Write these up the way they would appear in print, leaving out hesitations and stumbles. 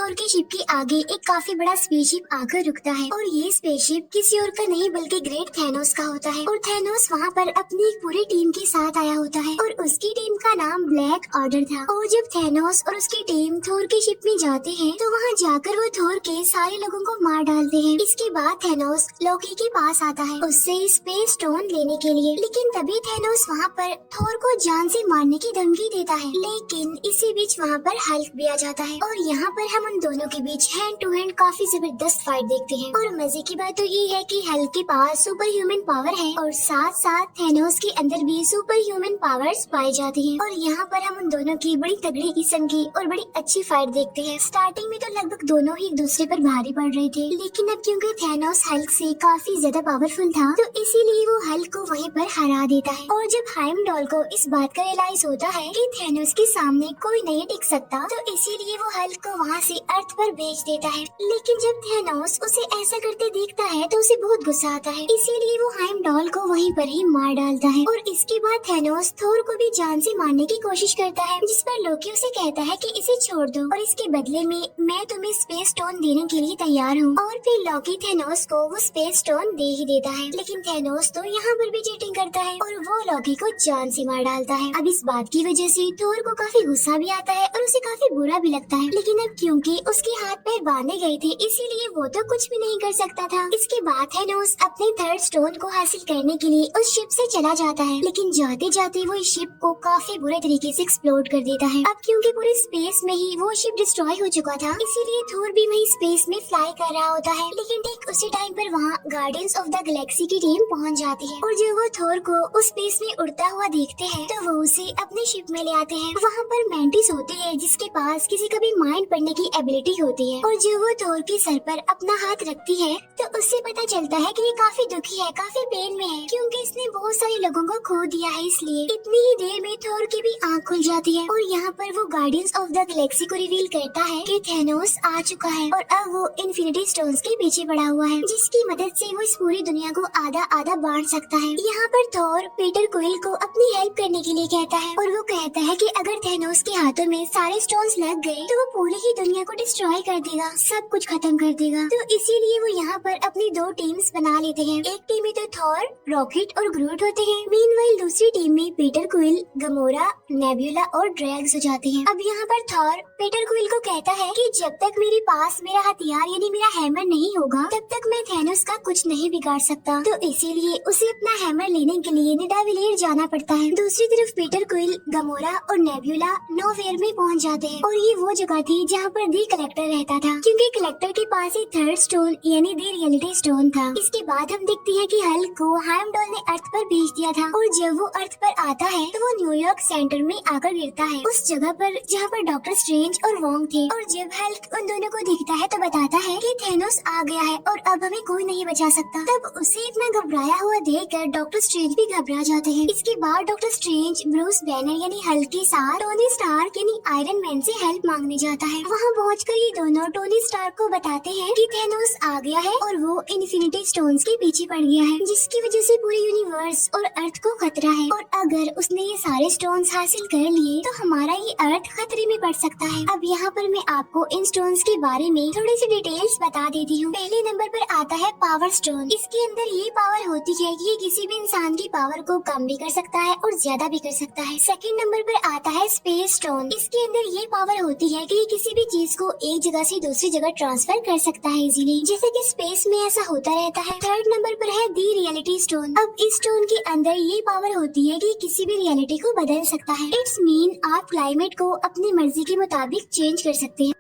थोर के शिप के आगे एक काफी बड़ा स्पेसशिप आकर रुकता है और ये स्पेसशिप किसी और का नहीं बल्कि ग्रेट थैनोस का होता है। और थैनोस वहाँ पर अपनी एक पूरी टीम के साथ आया होता है और उसकी टीम का नाम ब्लैक ऑर्डर था। और जब थैनोस और उसकी टीम थोर के शिप में जाते हैं तो वहाँ जाकर वो थोर के सारे लोगों को मार डालते हैं। इसके बाद थैनोस लोकी के पास आता है उससे स्पेस स्टोन लेने के लिए, लेकिन तभी थैनोस वहाँ पर थोर को जान से मारने की धमकी देता है। लेकिन इसी बीच वहाँ पर हल्क भी आ जाता है और यहाँ पर हम उन दोनों के बीच हैंड टू हैंड काफी जबरदस्त फाइट देखते हैं। और मजे की बात तो ये है कि हल्क के पास सुपर ह्यूमन पावर है और साथ साथ थैनोस के अंदर भी सुपर ह्यूमन पावर्स पाई जाती हैं। और यहाँ पर हम उन दोनों की बड़ी तगड़ी किस्म की और बड़ी अच्छी फाइट देखते हैं। स्टार्टिंग में तो लगभग दोनों ही एक दूसरे पर भारी पड़ रहे थे, लेकिन अब क्योंकि थैनोस हल्क से काफी ज्यादा पावरफुल था तो इसीलिए वो हल्क को वहीं पर हरा देता है। और जब हाइमडॉल को इस बात का रियलाइज होता है कि थैनोस के सामने कोई नहीं टिक सकता तो इसीलिए वो हल्क को वहाँ से अर्थ पर भेज देता है। लेकिन जब थैनोस उसे ऐसा करते देखता है तो उसे बहुत गुस्सा आता है, इसीलिए वो हाइमडॉल को वहीं पर ही मार डालता है। और इसके बाद थैनोस थोर को भी जान से मारने की कोशिश करता है, जिस पर लोकी उसे कहता है कि इसे छोड़ दो और इसके बदले में मैं तुम्हें स्पेस स्टोन देने के लिए तैयार हूँ। और फिर लोकी थैनोस को वो स्पेस स्टोन दे ही देता है, लेकिन थैनोस तो यहाँ पर भी चीटिंग करता है और वो लोकी को जान से मार डालता है। अब इस बात की वजह से थोर को काफी गुस्सा भी आता है और उसे काफी बुरा भी लगता है, लेकिन अब क्योंकि उसके हाथ पैर बांधे गए थे इसीलिए वो तो कुछ भी नहीं कर सकता था। इसके बाद थैनोस अपने थर्ड स्टोन को हासिल करने के लिए उस शिप से चला जाता है, लेकिन जाते जाते वो इस शिप को काफी बुरे तरीके से एक्सप्लोड कर देता है। अब क्योंकि पूरे स्पेस में ही वो शिप डिस्ट्रॉय हो चुका था इसीलिए थोर भी वही स्पेस में फ्लाई कर रहा होता है। लेकिन ठीक उसी टाइम पर वहाँ गार्डियंस ऑफ द गैलेक्सी की टीम पहुँच जाती है और जब वो थोर को उस स्पेस में उड़ता हुआ देखते हैं तो वो उसे अपने शिप में ले आते हैं। वहाँ पर मैंटिस होती है जिसके पास किसी का भी माइंड पढ़ने की एबिलिटी होती है और जब वो थोर के सर पर अपना हाथ रखती है तो उससे पता चलता है कि ये काफी दुखी है, काफी पेन में है क्योंकि इसने बहुत सारे लोगों को खो दिया है। इसलिए इतनी ही देर में थोर की भी आँख खुल जाती है और यहाँ पर वो गार्डियंस ऑफ द गैलेक्सी को रिवील करता है कि थैनोस आ चुका है और अब वो इन्फिनिटी स्टोन्स के पीछे पड़ा हुआ है, जिसकी मदद से वो इस पूरी दुनिया को आधा आधा बांट सकता है। यहाँ पर थोर पीटर क्विल को अपनी हेल्प करने के लिए कहता है और वो कहता है कि अगर थैनोस के हाथों में सारे स्टोन्स लग गए तो वो पूरी ही दुनिया को डिस्ट्रॉय कर देगा, सब कुछ खत्म कर देगा। तो इसीलिए वो यहाँ पर अपनी दो टीम्स बना लेते हैं। एक टीम में तो थॉर, रॉकेट और ग्रूट होते हैं, मीनवाइल दूसरी टीम में पीटर क्विल, गमोरा, नेबुला और ड्रैग्स हो जाते हैं। अब यहाँ पर थॉर पीटर क्विल को कहता है कि जब तक मेरे पास मेरा हथियार यानी मेरा हैमर नहीं होगा तब तक मैं थैनोस का कुछ नहीं बिगाड़ सकता। तो इसीलिए उसे अपना हैमर लेने के लिए निडाविलियर जाना पड़ता है। दूसरी तरफ पीटर क्विल, गमोरा और नेबुला नोवेयर में पहुँच जाते हैं और ये वो जगह थी जहाँ पर दी कलेक्टर रहता था, क्योंकि कलेक्टर के पास एक थर्ड स्टोन यानी दी रियलिटी स्टोन था। इसके बाद हम देखते हैं कि हल्क को हाइमडॉल ने अर्थ पर भेज दिया था और जब वो अर्थ पर आता है तो वो न्यूयॉर्क सेंटर में आकर गिरता है, उस जगह पर जहाँ पर डॉक्टर स्ट्रेंज और वोंग थे। और जब हल्क उन दोनों को दिखता है तो बताता है कि थैनोस आ गया है और अब हमें कोई नहीं बचा सकता। तब उसे इतना घबराया हुआ देखकर डॉक्टर स्ट्रेंज भी घबरा जाते हैं। इसके बाद डॉक्टर स्ट्रेंज ब्रूस बैनर यानी हल्क के साथ टोनी स्टार्क यानी आयरन मैन से हेल्प मांगने जाता है। वहाँ पहुंचकर ये दोनों टोनी स्टार्क को बताते हैं कि थैनोस आ गया है और वो इन्फिनिटी स्टोन्स के पीछे पड़ गया है, जिसकी वजह से पूरे यूनिवर्स और अर्थ को खतरा है और अगर उसने ये सारे स्टोन्स हासिल कर लिए तो हमारा ये अर्थ खतरे में पड़ सकता है। अब यहाँ पर मैं आपको इन स्टोन्स के बारे में थोड़ी सी डिटेल्स बता देती हूँ। पहले नंबर पर आता है पावर स्टोन। इसके अंदर ये पावर होती है कि ये किसी भी इंसान की पावर को कम भी कर सकता है और ज्यादा भी कर सकता है। सेकंड नंबर पर आता है स्पेस स्टोन। इसके अंदर ये पावर होती है कि ये किसी भी चीज को एक जगह से दूसरी जगह ट्रांसफर कर सकता है इजीली, जैसे कि स्पेस में ऐसा होता रहता है। थर्ड नंबर पर है दी रियलिटी स्टोन। अब इस स्टोन के अंदर ये पावर होती है कि किसी भी रियलिटी को बदल सकता है। इट्स मीन आप क्लाइमेट को अपनी मर्जी के मुताबिक चेंज कर सकते हैं।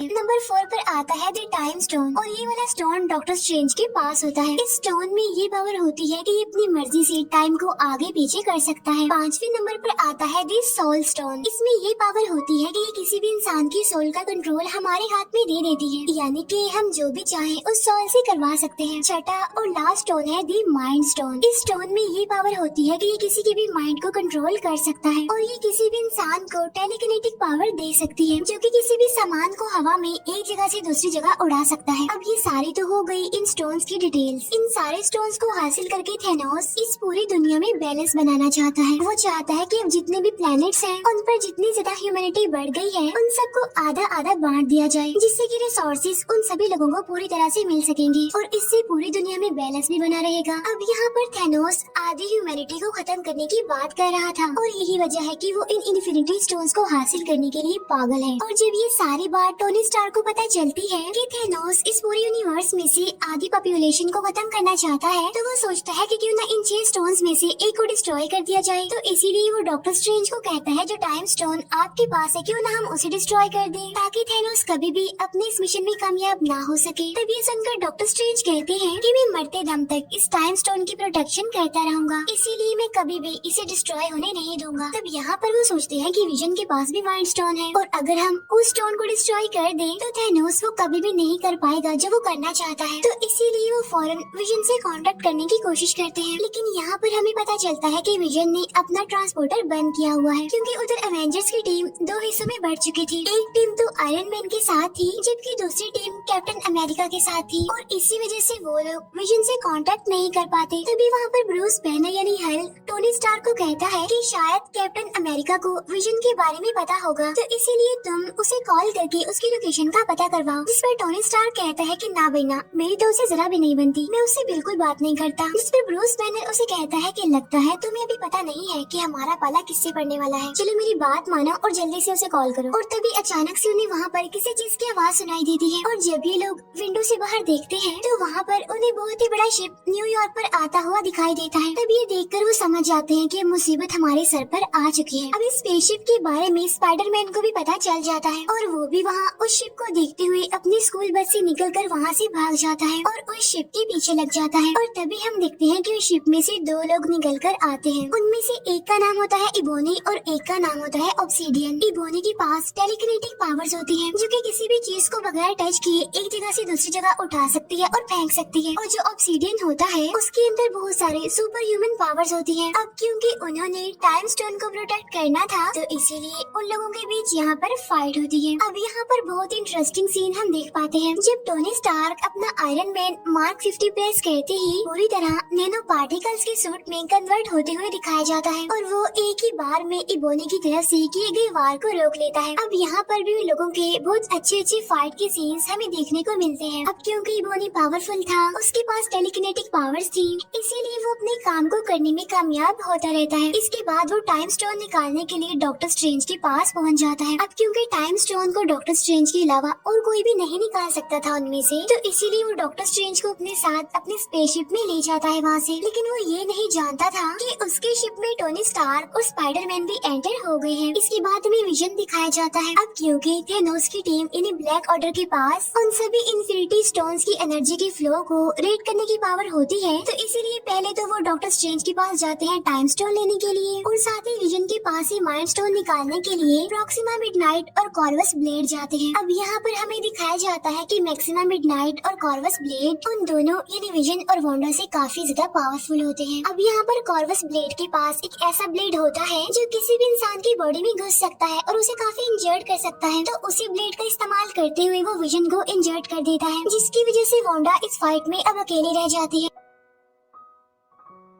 नंबर 4 पर आता है द टाइम स्टोन और ये वाला स्टोन डॉक्टर स्ट्रेंज के पास होता है। इस स्टोन में ये पावर होती है कि ये अपनी मर्जी से टाइम को आगे पीछे कर सकता है। 5वें नंबर पर आता है द सोल स्टोन। इसमें ये पावर होती है कि ये किसी भी इंसान की सोल का कंट्रोल हमारे हाथ में दे देती है, यानी कि हम जो भी चाहें उस सोल से करवा सकते हैं। छठा और लास्ट स्टोन है द माइंड स्टोन। इस स्टोन में ये पावर होती है कि ये किसी के भी माइंड को कंट्रोल कर सकता है और ये किसी भी इंसान को टेलीकिनेटिक पावर दे सकती है, जो कि किसी भी सामान को हवा हवा में एक जगह से दूसरी जगह उड़ा सकता है। अब ये सारी तो हो गई इन स्टोन्स की डिटेल्स। इन सारे स्टोन्स को हासिल करके थेनोस इस पूरी दुनिया में बैलेंस बनाना चाहता है। वो चाहता है कि अब जितने भी प्लैनेट्स हैं, उन पर जितनी ज्यादा ह्यूमैनिटी बढ़ गई है, उन सबको आधा आधा बांट दिया जाए, जिससे कि रिसोर्सेज उन सभी लोगों को पूरी तरह से मिल सकेंगे और इससे पूरी दुनिया में बैलेंस भी बना रहेगा। अब यहाँ पर थेनोस आधी ह्यूमैनिटी को खत्म करने की बात कर रहा था और यही वजह है कि वो इन इन्फिनिटी स्टोन्स को हासिल करने के लिए पागल है। और जब ये सारी बात टोनी स्टार्क को पता चलती है कि थेनोस इस पूरे यूनिवर्स में से आधी पॉपुलेशन को खत्म करना चाहता है, तो वो सोचता है कि क्यों ना इन 6 स्टोन्स में से एक को डिस्ट्रॉय कर दिया जाए। तो इसीलिए वो डॉक्टर स्ट्रेंज को कहता है, जो टाइम स्टोन आपके पास है, क्यों ना हम उसे डिस्ट्रॉय कर दें, ताकि थेनोस कभी भी अपने इस मिशन में कामयाब ना हो सके। तब ये सुनकर डॉक्टर स्ट्रेंज कहते हैं कि मैं मरते दम तक इस टाइम स्टोन की प्रोटेक्शन करता रहूंगा, इसीलिए मैं कभी भी इसे डिस्ट्रॉय होने नहीं दूंगा। तब यहाँ पर वो सोचते हैं कि विजन के पास भी माइंड स्टोन है और अगर हम उस स्टोन को डिस्ट्रॉय कर दें तो थेनोस वो कभी भी नहीं कर पाएगा जो वो करना चाहता है। तो इसीलिए वो फौरन विजन से कांटेक्ट करने की कोशिश करते हैं। लेकिन यहाँ पर हमें पता चलता है कि विजन ने अपना ट्रांसपोर्टर बंद किया हुआ है, क्योंकि उधर एवेंजर्स की टीम 2 हिस्सों में बढ़ चुकी थी। एक टीम तो आयरन मैन के साथ थी, जबकि दूसरी टीम कैप्टन अमेरिका के साथ थी और इसी वजह से वो लोग विजन से कांटेक्ट नहीं कर पाते। तभी वहाँ पर ब्रूस बैनर यानी हल्क टोनी स्टार्क को कहता है कि शायद कैप्टन अमेरिका को विजन के बारे में पता होगा, तो इसीलिए तुम उसे कॉल करके उसकी लोकेशन का पता करवाओ। जिस पर टोनी स्टार्क कहता है कि ना बेना, मेरी तो उसे जरा भी नहीं बनती, मैं उससे बिल्कुल बात नहीं करता। जिस पर ब्रूस बैनर उसे कहता है कि लगता है तुम्हें अभी पता नहीं है कि हमारा पाला किससे पड़ने वाला है, चलो मेरी बात मानो और जल्दी से उसे कॉल करो। और तभी अचानक से उन्हें वहाँ पर किसी चीज की आवाज सुनाई देती है और जब ये लोग विंडो से बाहर देखते हैं तो वहाँ पर उन्हें बहुत ही बड़ा शिप न्यूयॉर्क पर आता हुआ दिखाई देता है। तब ये देखकर वो समझ जाते हैं कि मुसीबत हमारे सर पर आ चुकी है। अब इस स्पेसशिप के बारे में स्पाइडरमैन को भी पता चल जाता है और वो भी वहाँ उस शिप को देखते हुए अपनी स्कूल बस से निकलकर वहाँ से भाग जाता है और उस शिप के पीछे लग जाता है। और तभी हम देखते हैं कि उस शिप में से 2 लोग निकलकर आते हैं। उनमें से एक का नाम होता है इबोनी और एक का नाम होता है ऑब्सीडियन। इबोनी के पास टेलीकिनेटिक पावर्स होती हैं, जो कि किसी भी चीज को बगैर टच किए एक जगह से दूसरी जगह उठा सकती है और फेंक सकती है। और जो ऑब्सीडियन होता है उसके अंदर बहुत सारे सुपर ह्यूमन पावर्स होती हैं। अब क्योंकि उन्होंने टाइम स्टोन को प्रोटेक्ट करना था, तो इसीलिए उन लोगों के बीच यहाँ पर फाइट होती है। अब यहाँ पर बहुत इंटरेस्टिंग सीन हम देख पाते हैं, जब टोनी स्टार्क अपना आयरन मैन मार्क 50 प्रेस करते ही पूरी तरह नैनो पार्टिकल्स के सूट में कन्वर्ट होते हुए दिखाया जाता है और वो एक ही बार में इबोनी की तरफ से किए गए वार को रोक लेता है। अब यहाँ पर भी लोगों के बहुत अच्छे फाइट के सीन्स हमें देखने को मिलते हैं। अब क्योंकि इबोनी पावरफुल था, उसके पास टेलीकिनेटिक पावर्स थी, इसीलिए वो अपने काम को करने में कामयाब होता रहता है। इसके बाद वो टाइम स्टोन निकालने के लिए डॉक्टर स्ट्रेंज के पास पहुँच जाता है। अब क्योंकि टाइम स्टोन को डॉक्टर स्ट्रेंज के अलावा और कोई भी नहीं निकाल सकता था उनमें से, तो इसीलिए वो डॉक्टर स्ट्रेंज को अपने साथ अपने स्पेसशिप में ले जाता है वहाँ से। लेकिन वो ये नहीं जानता था कि उसके शिप में टोनी स्टार्क और स्पाइडरमैन भी एंटर हो गए हैं। इसके बाद हमें विजन दिखाया जाता है। अब क्योंकि थेनोस की टीम इन्हें ब्लैक ऑर्डर के पास उन सभी इन्फिनिटी स्टोन्स की एनर्जी के फ्लो को रेड करने की पावर होती है, तो इसीलिए पहले तो वो डॉक्टर स्ट्रेंज के पास जाते हैं टाइम स्टोन लेने के लिए और साथ ही विजन के पास ही माइंड स्टोन निकालने के लिए प्रॉक्सिमा मिडनाइट और कॉर्वस ब्लेड जाते हैं। अब यहाँ पर हमें दिखाया जाता है कि मैक्सिमा मिडनाइट और कॉर्वस ब्लेड उन दोनों यानी विजन और वांडा से काफी ज्यादा पावरफुल होते हैं। अब यहाँ पर कॉर्वस ब्लेड के पास एक ऐसा ब्लेड होता है जो किसी भी इंसान की बॉडी में घुस सकता है और उसे काफी इंजर्ड कर सकता है, तो उसी ब्लेड का इस्तेमाल करते हुए वो विजन को इंजर्ड कर देता है, जिसकी वजह से वांडा इस फाइट में अब अकेली रह जाती है।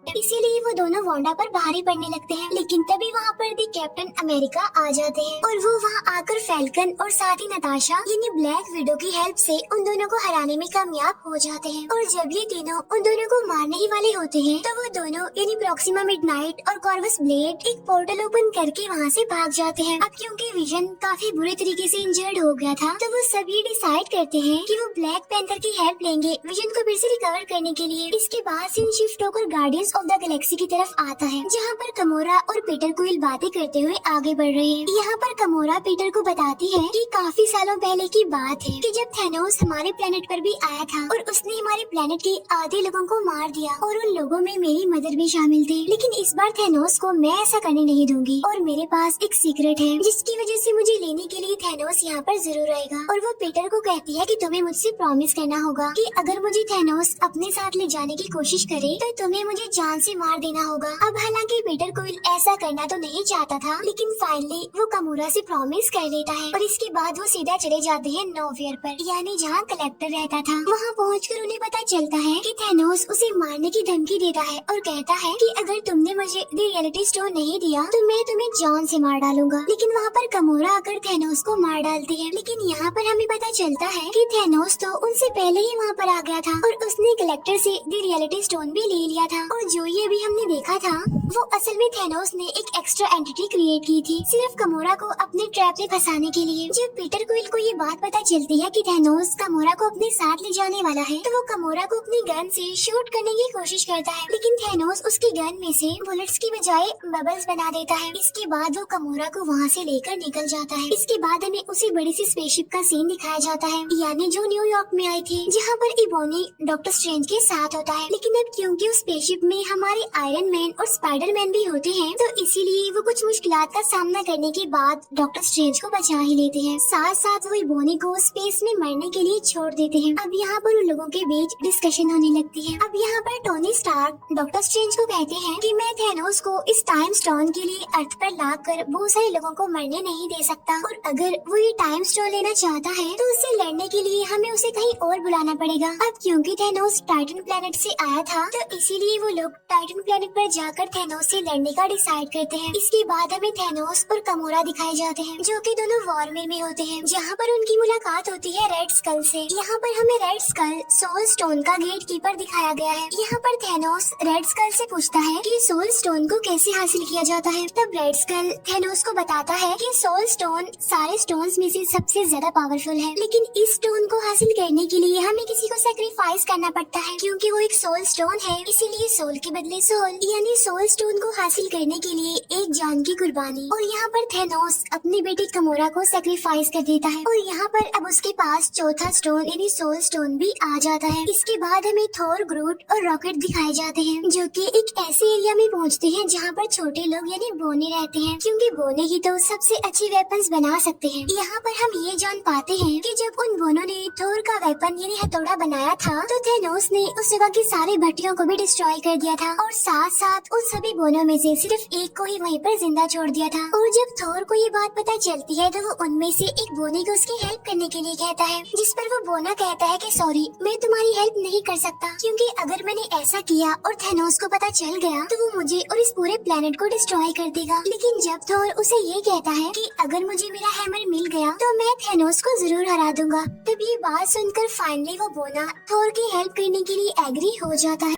इसीलिए वो दोनों वांडा पर भारी पड़ने लगते हैं। लेकिन तभी वहाँ पर भी कैप्टन अमेरिका आ जाते हैं और वो वहाँ आकर फैल्कन और साथ ही नताशा यानी ब्लैक विडो की हेल्प से उन दोनों को हराने में कामयाब हो जाते हैं। और जब ये तीनों उन दोनों को मारने ही वाले होते हैं, तो वो दोनों यानी प्रॉक्सिमा मिडनाइट और कॉर्वस ब्लेड एक पोर्टल ओपन करके वहाँ से भाग जाते हैं। अब क्योंकि विजन काफी बुरे तरीके से इंजर्ड हो गया था, तो वो सब ये डिसाइड करते हैं कि वो ब्लैक पैंथर की हेल्प लेंगे विजन को फिर से रिकवर करने के लिए। इसके बाद सीन शिफ्ट होकर गार्डियंस ऑफ द गैलेक्सी की तरफ आता है, जहाँ पर कमोरा और पीटर क्विल बातें करते हुए आगे बढ़ रहे हैं। यहाँ पर कमोरा पीटर को बताती है कि काफी सालों पहले की बात है कि जब थेनोस हमारे प्लेनेट पर भी आया था और उसने हमारे प्लेनेट के आधे लोगों को मार दिया और उन लोगों में मेरी मदर भी शामिल थी। लेकिन इस बार थेनोस को मैं ऐसा करने नहीं दूंगी और मेरे पास एक सीक्रेट है जिसकी वजह से मुझे लेने के लिए थेनोस यहाँ पर जरूर आएगा। और वो पीटर को कहती है कि तुम्हें मुझसे प्रॉमिस करना होगा कि अगर मुझे थेनोस अपने साथ ले जाने की कोशिश करे तो तुम्हें मुझे जान से मार देना होगा। अब हालांकि पीटर क्विल ऐसा करना तो नहीं चाहता था, लेकिन फाइनली वो कमोरा से प्रॉमिस कर लेता है और इसके बाद वो सीधा चले जाते हैं नोवेयर पर, यानी जहाँ कलेक्टर रहता था। वहाँ पहुँचकर उन्हें पता चलता है कि थैनोस उसे मारने की धमकी देता है और कहता है कि अगर तुमने मुझे द रियलिटी स्टोन नहीं दिया तो मैं तुम्हें जान से मार डालूंगा। लेकिन वहाँ पर कमोरा आकर थैनोस को मार डालती है। लेकिन यहाँ पर हमें पता चलता है कि थैनोस तो उनसे पहले ही वहाँ पर आ गया था और उसने कलेक्टर से द रियलिटी स्टोन भी ले लिया था। और जो ये भी हमने देखा था वो असल में थैनोस ने एक एक्स्ट्रा एंटिटी क्रिएट की थी सिर्फ कमोरा को अपने ट्रैप में फंसाने के लिए। जब पीटर क्विल को ये बात पता चलती है कि थैनोस कमोरा को अपने साथ ले जाने वाला है तो वो कमोरा को अपनी गन से शूट करने की कोशिश करता है, लेकिन थैनोस उसकी गन में से बुलेट्स की बजाय बबल्स बना देता है। इसके बाद वो कमोरा को वहाँ से लेकर निकल जाता है। इसके बाद हमें उसी बड़ी सी स्पेसशिप का सीन दिखाया जाता है, यानी जो न्यूयॉर्क में आई थी, जहाँ पर इबोनी डॉक्टर स्ट्रेंज के साथ होता है। लेकिन अब क्योंकि उस स्पेसशिप में हमारे आयरन मैन और स्पाइडर मैन भी होते हैं तो इसीलिए वो कुछ मुश्किलात का सामना करने के बाद डॉक्टर स्ट्रेंज को बचा ही लेते हैं। साथ साथ वो इबोनी को स्पेस में मरने के लिए छोड़ देते हैं। अब यहाँ पर उन लोगों के बीच डिस्कशन होने लगती है। अब यहाँ पर टोनी स्टार्क डॉक्टर स्ट्रेंज को कहते हैं कि मैं थैनोस को इस टाइम स्टोन के लिए अर्थ पर लाकर बहुत सारे लोगों को मरने नहीं दे सकता, और अगर वो ये टाइम स्टोन लेना चाहता है तो उससे लड़ने के लिए हमें उसे कहीं और बुलाना पड़ेगा। अब क्योंकि थैनोस टाइटन प्लेनेट से आया था तो इसीलिए वो लोग टाइटन प्लेनेट पर जाकर थैनोस से लड़ने का डिसाइड करते हैं। इसके बाद हमें थैनोस और कमोरा दिखाए जाते हैं जो कि दोनों वॉर में होते हैं, जहाँ पर उनकी मुलाकात होती है रेड स्कल से। यहाँ पर हमें रेड स्कल सोल स्टोन का गेट कीपर दिखाया गया है। यहाँ पर थैनोस रेड स्कल से पूछता है कि सोल स्टोन को कैसे हासिल किया जाता है। तब रेड स्कल थैनोस को बताता है कि सोल स्टोन सारे स्टोन्स में से सबसे ज्यादा पावरफुल है, लेकिन इस स्टोन को हासिल करने के लिए हमें किसी को सैक्रिफाइस करना पड़ता है क्योंकि वो एक सोल स्टोन है, इसीलिए सोल के बदले सोल, यानी सोल स्टोन को हासिल करने के लिए एक जान की कुर्बानी। और यहाँ पर थैनोस अपनी बेटी कमोरा को सैक्रिफाइस कर देता है और यहाँ पर अब उसके पास चौथा स्टोन यानी सोल स्टोन भी आ जाता है। इसके बाद हमें थोर, ग्रूट और रॉकेट दिखाए जाते हैं जो कि एक ऐसे एरिया में पहुँचते हैं जहाँ पर छोटे लोग यानी बोने रहते हैं, क्योंकि बोने ही तो सबसे अच्छे वेपन्स बना सकते हैं। यहाँ पर हम ये जान पाते हैं कि जब उन बोनों ने थोर का वेपन यानी हथौड़ा बनाया था तो थैनोस ने उस जगह की सारी भट्टियों को भी डिस्ट्रॉय कर दिया था और साथ साथ उन सभी बोनों में से सिर्फ एक को ही वहीं पर जिंदा छोड़ दिया था। और जब थोर को ये बात पता चलती है तो वो उनमें से एक बोने को उसकी हेल्प करने के लिए कहता है, जिस पर वो बोना कहता है कि सॉरी मैं तुम्हारी हेल्प नहीं कर सकता, क्योंकि अगर मैंने ऐसा किया और थैनोस को पता चल गया तो वो मुझे और इस पूरे प्लेनेट को डिस्ट्रॉय कर देगा। लेकिन जब थोर उसे ये कहता है कि अगर मुझे मेरा हैमर मिल गया तो मैं थैनोस को जरूर हरा दूंगा, तब ये बात सुनकर फाइनली वो बोना थोर की हेल्प करने के लिए एग्री हो जाता है।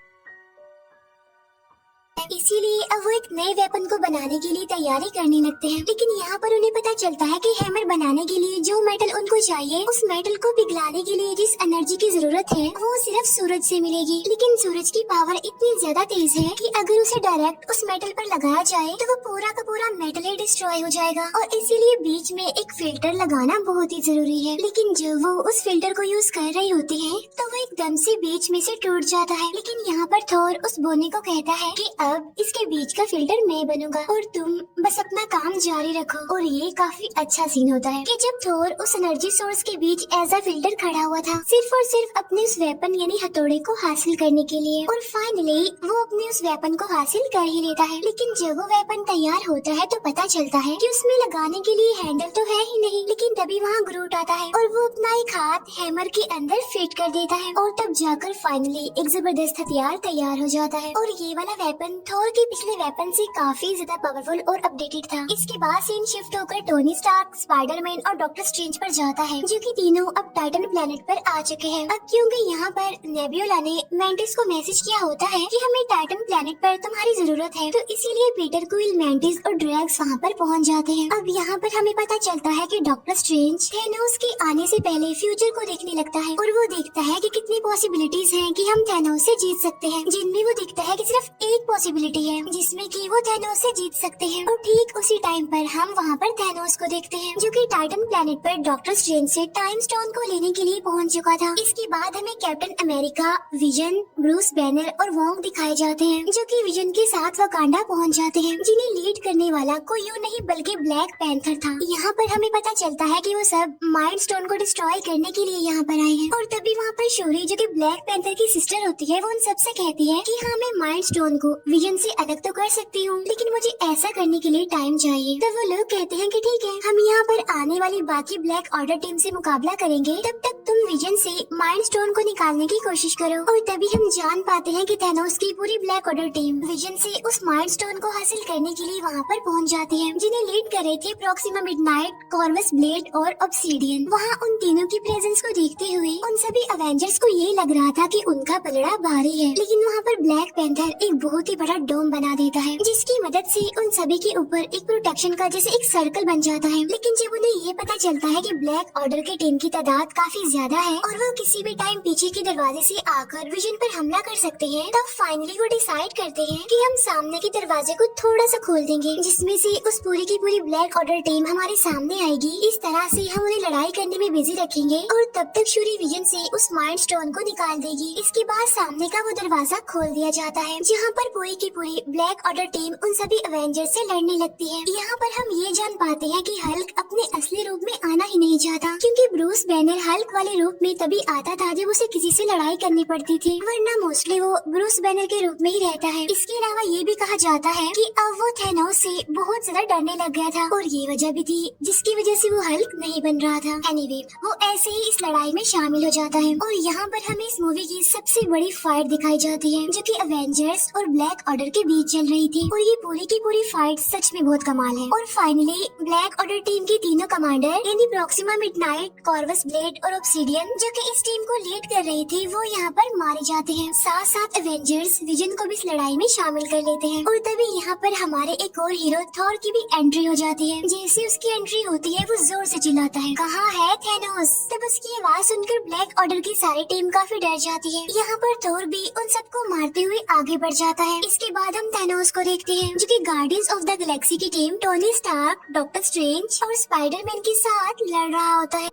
इसीलिए अब वो एक नए वेपन को बनाने के लिए तैयारी करने लगते हैं। लेकिन यहाँ पर उन्हें पता चलता है कि हैमर बनाने के लिए जो मेटल उनको चाहिए, उस मेटल को पिघलाने के लिए जिस एनर्जी की जरूरत है वो सिर्फ सूरज से मिलेगी। लेकिन सूरज की पावर इतनी ज्यादा तेज है कि अगर उसे डायरेक्ट उस मेटल पर लगाया जाए तो वो पूरा का पूरा मेटल ही डिस्ट्रॉय हो जाएगा, और इसीलिए बीच में एक फिल्टर लगाना बहुत ही जरूरी है। लेकिन जब वो उस फिल्टर को यूज कर रही होती है तो वो एकदम से बीच में से टूट जाता है। लेकिन यहाँ पर थोर उस बोने को कहता है कि अब इसके बीच का फिल्टर मैं बनूंगा और तुम बस अपना काम जारी रखो। और ये काफी अच्छा सीन होता है कि जब थोर उस एनर्जी सोर्स के बीच एज अ फिल्टर खड़ा हुआ था सिर्फ और सिर्फ अपने उस वेपन यानी हथौड़े को हासिल करने के लिए, और फाइनली वो अपने उस वेपन को हासिल कर ही लेता है। लेकिन जब वो वेपन तैयार होता है तो पता चलता है कि उसमें लगाने के लिए हैंडल तो है ही नहीं। लेकिन तभी वहाँ ग्रूट आता है और वो अपना एक हाथ हैमर के अंदर फिट कर देता है और तब जाकर फाइनली एक जबरदस्त हथियार तैयार हो जाता है। और ये वाला वेपन थोर के पिछले वेपन से काफी ज्यादा पावरफुल और अपडेटेड था। इसके बाद सीन शिफ्ट होकर टोनी स्टार्क, स्पाइडरमैन और डॉक्टर स्ट्रेंज पर जाता है, जो कि तीनों अब टाइटन प्लेनेट पर आ चुके हैं। अब क्योंकि यहाँ पर नेब्यूला ने मैंटिस को मैसेज किया होता है कि हमें टाइटन प्लेनेट पर तुम्हारी जरूरत है, तो इसीलिए पीटर क्विल, मैंटिस और ड्रैक्स वहाँ पर पहुँच जाते हैं। अब यहाँ पर हमें पता चलता है कि डॉक्टर स्ट्रेंज थैनोस के आने से पहले फ्यूचर को देखने लगता है और वो देखता है कि कितनी पॉसिबिलिटीज हैं कि हम थैनोस से जीत सकते हैं, जिनमें वो देखता है कि सिर्फ एक पॉसिबिलिटी होती है जिसमें कि वो थैनोस से जीत सकते हैं। और ठीक उसी टाइम पर हम वहाँ पर थैनोस को देखते हैं जो कि टाइटन प्लेनेट पर डॉक्टर स्ट्रेंज से टाइम स्टोन को लेने के लिए पहुँच चुका था। इसके बाद हमें captain America, vision, Bruce banner और वोंग दिखाए जाते हैं जो कि विजन के साथ वकांडा पहुँच जाते हैं, जिन्हें लीड करने वाला कोई और नहीं बल्कि ब्लैक पैंथर था। यहाँ पर हमें पता चलता है कि वो सब माइंड स्टोन को डिस्ट्रॉय करने के लिए यहाँ पर आए हैं। और तभी वहाँ पर शोरी जो कि ब्लैक पैंथर की सिस्टर होती है वो उन सबसे कहती है कि हाँ, मैं माइंड स्टोन को विजन से अलग तो कर सकती हूँ, लेकिन मुझे ऐसा करने के लिए टाइम चाहिए। तब वो लोग कहते हैं कि ठीक है, हम यहाँ पर आने वाली बाकी ब्लैक ऑर्डर टीम से मुकाबला करेंगे, तब तक तुम विजन से माइंड स्टोन को निकालने की कोशिश करो। और तभी हम जान पाते हैं कि थैनोस की पूरी ब्लैक ऑर्डर टीम विजन से उस माइंड स्टोन को हासिल करने के लिए वहाँ पर पहुँच जाती है, जिन्हें लीड कर रहे थे प्रॉक्सिमा मिडनाइट, कॉर्वस ब्लेड और ऑब्सीडियन। वहाँ उन तीनों की प्रेजेंस को देखते हुए उन सभी अवेंजर्स को ये लग रहा था कि उनका पलड़ा भारी है, लेकिन वहाँ पर ब्लैक पैंथर एक बहुत ही बड़ा डोम बना देता है, जिसकी मदद से उन सभी के ऊपर एक प्रोटेक्शन का जैसे एक सर्कल बन जाता है। लेकिन जब उन्हें ये पता चलता है कि ब्लैक ऑर्डर की टीम की तादाद काफी ज्यादा है और वो किसी भी टाइम पीछे के दरवाजे से आकर विजन पर हमला कर सकते हैं, तब फाइनली वो डिसाइड करते हैं कि हम सामने के दरवाजे को थोड़ा सा खोल देंगे, जिसमें से उस पूरी की पूरी ब्लैक ऑर्डर टीम हमारे सामने आएगी। इस तरह से हम उन्हें लड़ाई करने में बिजी रखेंगे और तब तक शूरी विजन से उस माइंड स्टोन को निकाल देगी। इसके बाद सामने का वो दरवाजा खोल दिया जाता है, जहाँ पर पूरी की पूरी ब्लैक ऑर्डर टीम उन सभी अवेंजर्स से लड़ने लगती है। यहाँ पर हम ये जान पाते हैं कि हल्क अपने असली रूप में आना ही नहीं चाहता, क्योंकि ब्रूस बैनर हल्क वाले रूप में तभी आता था जब उसे किसी से लड़ाई करनी पड़ती थी, वरना मोस्टली वो ब्रूस बैनर के रूप में ही रहता है। इसके अलावा ये भी कहा जाता है कि अब वो थैनोस से बहुत ज्यादा डरने लग गया था और ये वजह भी थी जिसकी वजह से वो हल्क नहीं बन रहा था। एनीवे, वो ऐसे ही इस लड़ाई में शामिल हो जाता है और यहाँ पर हमें इस मूवी की सबसे बड़ी फाइट दिखाई जाती है जो कि अवेंजर्स और ब्लैक ऑर्डर के बीच चल रही थी। और ये पूरी की पूरी फाइट सच में बहुत कमाल है। और फाइनली ब्लैक ऑर्डर टीम के तीनों कमांडर यानी प्रॉक्सिमा मिडनाइट, कॉर्वस ब्लेड और ऑब्सीडियन जो कि इस टीम को लीड कर रहे थे, वो यहाँ पर मारे जाते हैं। साथ साथ अवेंजर्स विजन को भी इस लड़ाई में शामिल कर लेते हैं। और तभी यहाँ पर हमारे एक और हीरो थॉर की भी एंट्री हो जाती है। जैसे उसकी एंट्री होती है वो जोर से चिल्लाता है, कहाँ है थैनोस। तब उसकी आवाज सुनकर ब्लैक ऑर्डर की सारी टीम काफी डर जाती है। यहाँ पर थोर भी उन सबको मारते हुए आगे बढ़ जाता है। इसके बाद हम थैनोस को देखते हैं जो कि गार्डियंस ऑफ द गैलेक्सी की team Tony Stark, Doctor Strange और स्पाइडरमैन के साथ लड़ रहा होता है।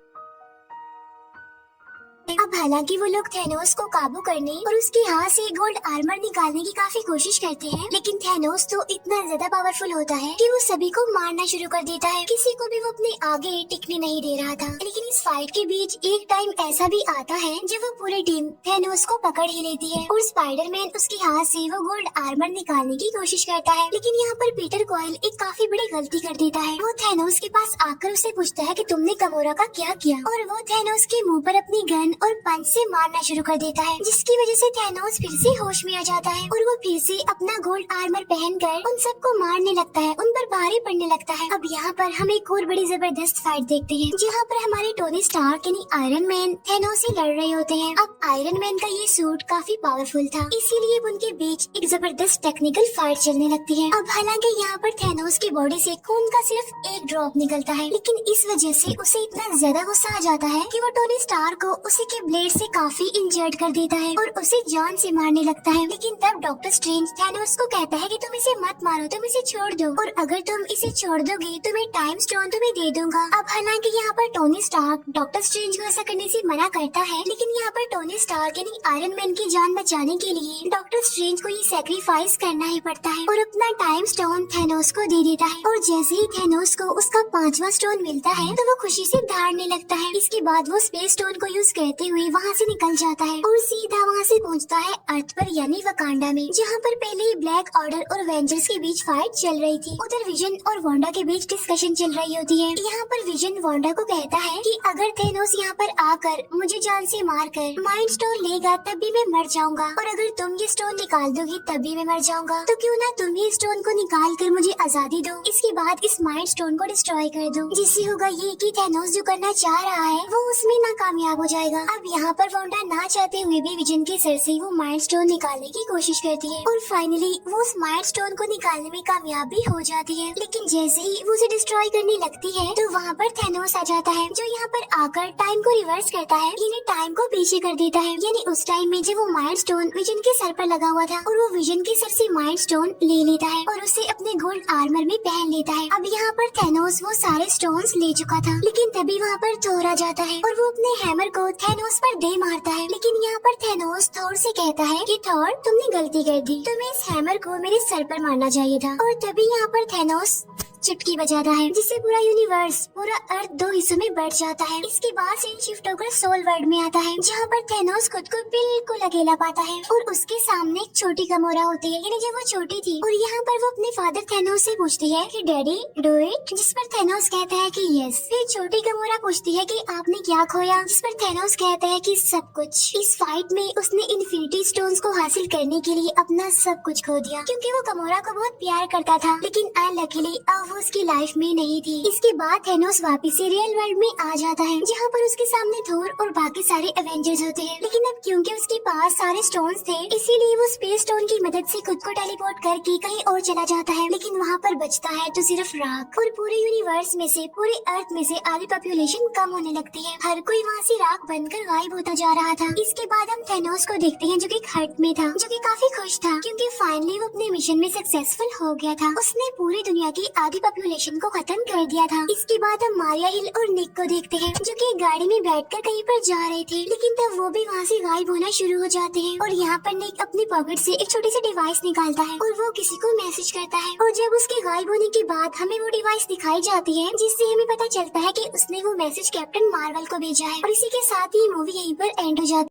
अब हालांकि वो लोग थैनोस को काबू करने और उसके हाथ से गोल्ड आर्मर निकालने की काफी कोशिश करते हैं, लेकिन थैनोस तो इतना ज्यादा पावरफुल होता है कि वो सभी को मारना शुरू कर देता है। किसी को भी वो अपने आगे टिकने नहीं दे रहा था। लेकिन इस फाइट के बीच एक टाइम ऐसा भी आता है जब वो पूरी टीम थैनोस को पकड़ ही लेती है और स्पाइडरमैन उसके हाथ से वो गोल्ड आर्मर निकालने की कोशिश करता है। लेकिन यहाँ पर पीटर क्वाइल एक काफी बड़ी गलती कर देता है। वो थैनोस के पास आकर उसे पूछता है कि तुमने गमोरा का क्या किया, और वो थैनोस के मुंह पर अपनी गन और पंच से मारना शुरू कर देता है, जिसकी वजह से थैनोस फिर से होश में आ जाता है और वो फिर से अपना गोल्ड आर्मर पहनकर उन सबको मारने लगता है, उन पर भारी पड़ने लगता है। अब यहाँ पर हम एक और बड़ी जबरदस्त फाइट देखते हैं, जहाँ पर हमारे टोनी स्टार्क यानी आयरन मैन थैनोस से लड़ रहे होते हैं। अब आयरन मैन का ये सूट काफी पावरफुल था, इसीलिए उनके बीच एक जबरदस्त टेक्निकल फाइट चलने लगती है। अब हालांकि यहाँ पर थैनोस की बॉडी से खून का सिर्फ एक ड्रॉप निकलता है, लेकिन इस वजह से उसे इतना ज्यादा गुस्सा आ जाता है कि वो टोनी स्टार्क को उसी के ब्लेड से काफी इंजर्ड कर देता है और उसे जान से मारने लगता है। लेकिन तब डॉक्टर स्ट्रेंज थैनोस को कहता है कि तुम इसे मत मारो, तुम इसे छोड़ दो, और अगर तुम इसे छोड़ दोगे तो मैं टाइम स्टोन तुम्हें दे दूंगा। अब हालांकि यहाँ पर टोनी स्टार्क डॉक्टर स्ट्रेंज को ऐसा करने से मना करता है, लेकिन यहाँ पर टोनी स्टार्क यानी आयरन मैन की जान बचाने के लिए डॉक्टर स्ट्रेंज को ये सैक्रिफाइस करना ही पड़ता है और अपना टाइम स्टोन थैनोस को दे देता है। और जैसे ही थैनोस को उसका 5वां स्टोन मिलता है तो वो खुशी से दहाड़ने लगता है। इसके बाद वो स्पेस स्टोन को यूज करते हुए वहाँ से निकल जाता है और सीधा वहाँ से पहुँचता है अर्थ पर यानी वकांडा में, जहाँ पर पहले ही ब्लैक ऑर्डर और एवेंजर्स के बीच फाइट चल रही थी। उधर विजन और वांडा के बीच डिस्कशन चल रही होती है। यहाँ पर विजन वांडा को कहता है कि अगर थैनोस यहाँ पर आकर मुझे जान से मारकर माइंड स्टोन लेगा तब भी मैं मर जाऊंगा, और अगर तुम ये स्टोन निकाल दोगी तब भी मैं मर जाऊंगा, तो क्यों ना तुम ये स्टोन को निकाल कर मुझे आजादी दो, इसके बाद इस माइंड स्टोन को डिस्ट्रॉय कर दो, जिससे होगा ये कि थैनोस जो करना चाह रहा है वो उसमें नाकामयाब हो जाएगा। अब यहाँ पर वांडा ना चाहते हुए भी विजन के सर से वो माइंड स्टोन निकालने की कोशिश करती है और फाइनली वो उस माइंड स्टोन को निकालने में कामयाब भी हो जाती है। लेकिन जैसे ही वो उसे डिस्ट्रॉय करने लगती है तो वहाँ पर थैनोस आ जाता है, जो यहाँ पर आकर टाइम को रिवर्स करता है, यानी टाइम को पीछे कर देता है। यानी उस टाइम में जब वो माइंड स्टोन विजन के सर पर लगा हुआ था और वो विजन के सर से माइंड स्टोन ले लेता है और उसे अपने गोल्ड आर्मर में पहन लेता है। अब यहाँ पर थैनोस वो सारे स्टोन्स ले चुका था, लेकिन तभी वहाँ पर थोर आ जाता है और वो अपने हैमर को थैनोस पर दे मारता है। लेकिन यहाँ पर थैनोस थोर से कहता है कि थोर, तुमने गलती कर दी, तुम्हें इस हैमर को मेरे सर पर मारना चाहिए था। और तभी यहाँ पर थैनोस चुटकी बजाता है, जिससे पूरा यूनिवर्स, पूरा अर्थ दो हिस्सों में बढ़ जाता है। इसके बाद सीन शिफ्ट होकर सोल वर्ल्ड में आता है, जहाँ पर थैनोस खुद को बिल्कुल अकेला पाता है और उसके सामने एक छोटी गमोरा होती है, यानी जब वो छोटी थी। और यहाँ पर वो अपने फादर थैनोस से पूछती है कि डैडी डू इट, जिस पर थैनोस कहता है कि यस। फिर छोटी गमोरा पूछती है कि आपने क्या खोया, जिस पर थैनोस कहता है कि सब कुछ। इस फाइट में उसने इन्फिनिटी स्टोन्स को हासिल करने के लिए अपना सब कुछ खो दिया, क्योंकि वो गमोरा को बहुत प्यार करता था। लेकिन अनलकीली अब वो उसकी लाइफ में नहीं थी। इसके बाद थैनोस वापस से रियल वर्ल्ड में आ जाता है, जहाँ पर उसके सामने थोर और बाकी सारे एवेंजर्स होते हैं। लेकिन अब क्योंकि उसके पास सारे स्टोन्स थे, इसीलिए वो स्पेस स्टोन की मदद से खुद को टेलीपोर्ट करके कहीं और चला जाता है। लेकिन वहाँ पर बचता है तो सिर्फ राख, और पूरे यूनिवर्स में से, पूरे अर्थ में से आधी पॉपुलेशन कम होने लगती है। हर कोई वहाँ से राख बनकर गायब होता जा रहा था। इसके बाद हम थैनोस को देखते हैं, जो कि एक हट में था, जो कि काफी खुश था, क्योंकि फाइनली वो अपने मिशन में सक्सेसफुल हो गया था। उसने पूरी दुनिया की आधी पॉपुलेशन को खत्म कर दिया था। इसके बाद हम मारिया हिल और निक को देखते हैं, जो कि गाड़ी में बैठकर कहीं पर जा रहे थे, लेकिन तब वो भी वहाँ से गायब होना शुरू हो जाते हैं। और यहाँ पर निक अपनी पॉकेट से एक छोटी सी डिवाइस निकालता है और वो किसी को मैसेज करता है। और जब उसके गायब होने के बाद हमें वो डिवाइस दिखाई जाती है, जिससे हमें पता चलता है कि उसने वो मैसेज कैप्टन मार्वल को भेजा है। और इसी के साथ ही मूवी यहीं पर एंड हो जाती है।